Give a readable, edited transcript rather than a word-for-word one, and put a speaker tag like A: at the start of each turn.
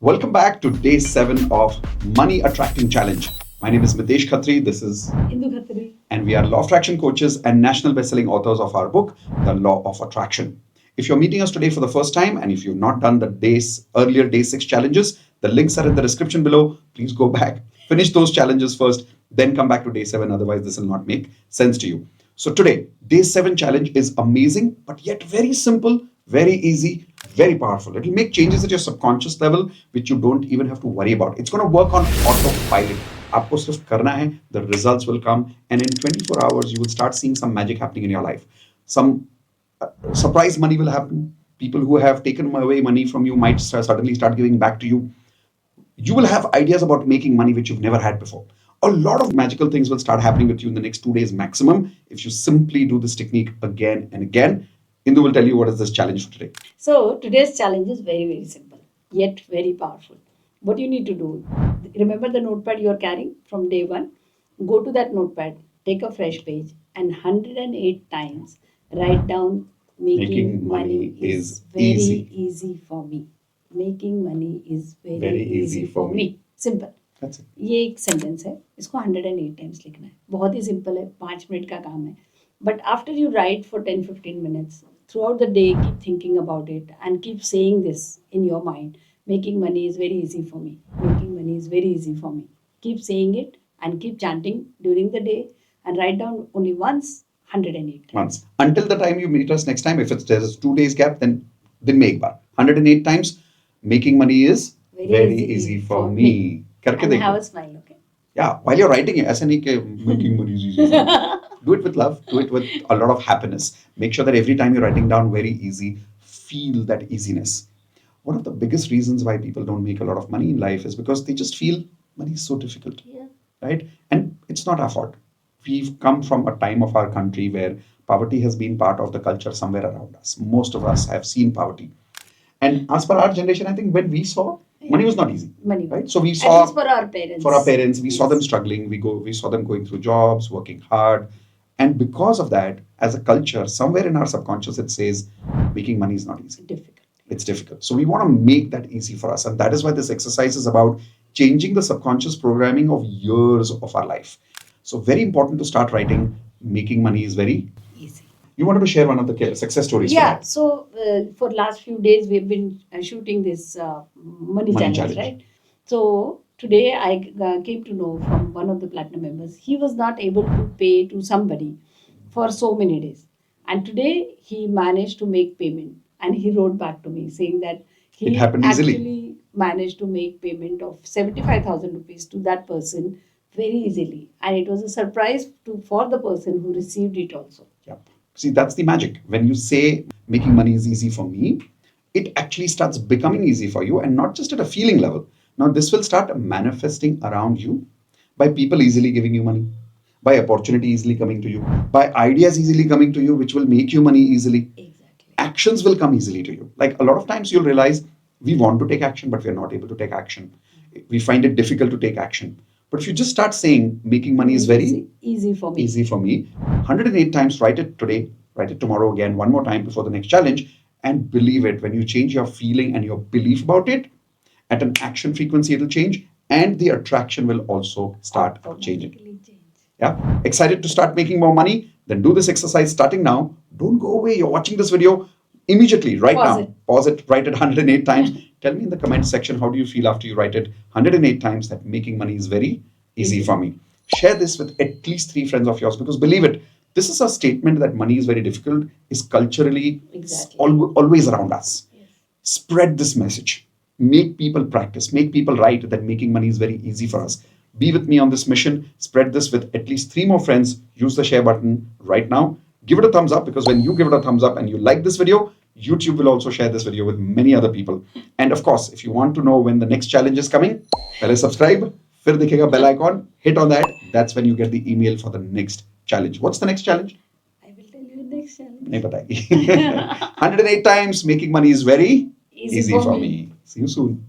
A: Welcome back to day 7 of Money Attracting Challenge. My name is Mitesh Khatri. This is
B: Indu Khatri.
A: And we are law of attraction coaches and national best-selling authors of our book, The Law of Attraction. If you're meeting us today for the first time and if you've not done the earlier day 6 challenges, the links are in the description below. Please go back, finish those challenges first, then come back to day 7. Otherwise, this will not make sense to you. So today, day 7 challenge is amazing, but yet very simple, very easy, very powerful. It will make changes at your subconscious level, which you don't even have to worry about. It's going to work on autopilot. आपको सिर्फ करना है, the results will come, and in 24 hours, you will start seeing some magic happening in your life. Some surprise money will happen. People who have taken away money from you might suddenly start giving back to you. You will have ideas about making money which you've never had before. A lot of magical things will start happening with you in the next 2 days maximum if you simply do this technique again and again. Indu will tell you what is this challenge for today.
B: So today's challenge is very, very simple, yet very powerful. What you need to do, remember the notepad you are carrying from day 1? Go to that notepad, take a fresh page, and 108 times write down making money is very easy for me. Making money is very easy for me. Simple.
A: That's it.
B: ये एक sentence है, इसको 108 times लिखना है. बहुत ही simple है, 5 minute का काम है. But after you write for 10-15 minutes, throughout the day, keep thinking about it and keep saying this in your mind. Making money is very easy for me. Making money is very easy for me. Keep saying it and keep chanting during the day and write down only once, 108 times.
A: Once. Until the time you meet us next time, if there's 2 days gap, then make bar. 108 times, making money is very easy for me. करके
B: And
A: देखो.
B: have a smile, okay?
A: Yeah, while you're writing it, ऐसा नहीं कि making money is easy. Do it with love. Do it with a lot of happiness. Make sure that every time you're writing down very easy, feel that easiness. One of the biggest reasons why people don't make a lot of money in life is because they just feel money is so difficult.
B: Yeah.
A: Right? And it's not our fault. We've come from a time of our country where poverty has been part of the culture somewhere around us. Most of us have seen poverty. And as per our generation, I think when we saw, money was not easy.
B: Money,
A: right? So we
B: at
A: saw
B: least for our parents.
A: We saw them struggling. We saw them going through jobs, working hard. And because of that, as a culture, somewhere in our subconscious, it says making money is not easy.
B: Difficult.
A: It's difficult. So we want to make that easy for us. And that is why this exercise is about changing the subconscious programming of years of our life. So very important to start writing making money is very
B: Easy.
A: You wanted to share one of the success stories.
B: Yeah, so for last few days we've been shooting this money challenge, right? So today I came to know from one of the platinum members, he was not able to pay to somebody for so many days. And today he managed to make payment and he wrote back to me saying that he
A: It happened easily.
B: actually managed to make payment of 75,000 rupees to that person very easily. And it was a surprise for the person who received it also.
A: Yeah. See, that's the magic. When you say making money is easy for me, it actually starts becoming easy for you and not just at a feeling level. Now, this will start manifesting around you by people easily giving you money, by opportunity easily coming to you, by ideas easily coming to you, which will make you money easily.
B: Exactly.
A: Actions will come easily to you. Like a lot of times you'll realize we want to take action, but we're not able to take action. We find it difficult to take action. But if you just start saying making money is very
B: easy for me.
A: Easy for me. 108 times, write it today, write it tomorrow again, one more time before the next challenge, and believe it. When you change your feeling and your belief about it, at an action frequency, it'll change, and the attraction will also start changing.
B: Change.
A: Yeah. Excited to start making more money? Then do this exercise starting now. Don't go away. You're watching this video immediately, right
B: Pause
A: now.
B: it.
A: Pause it, write it 108 times. Tell me in the comment section, how do you feel after you write it 108 times that making money is very easy for me. Share this with at least 3 friends of yours because believe it, this is a statement that money is very difficult, is culturally always around us.
B: Yes.
A: Spread this message. Make people practice. Make people write that making money is very easy for us. Be with me on this mission. Spread this with at least 3 more friends. Use the share button right now. Give it a thumbs up because when you give it a thumbs up and you like this video, YouTube will also share this video with many other people. And of course, if you want to know when the next challenge is coming, पहले subscribe, फिर दिखेगा bell icon, hit on that. That's when you get the email for the next challenge. What's the next challenge?
B: I will tell you next challenge.
A: नहीं बताएगी. 108 times making money is very easy for me. See you soon.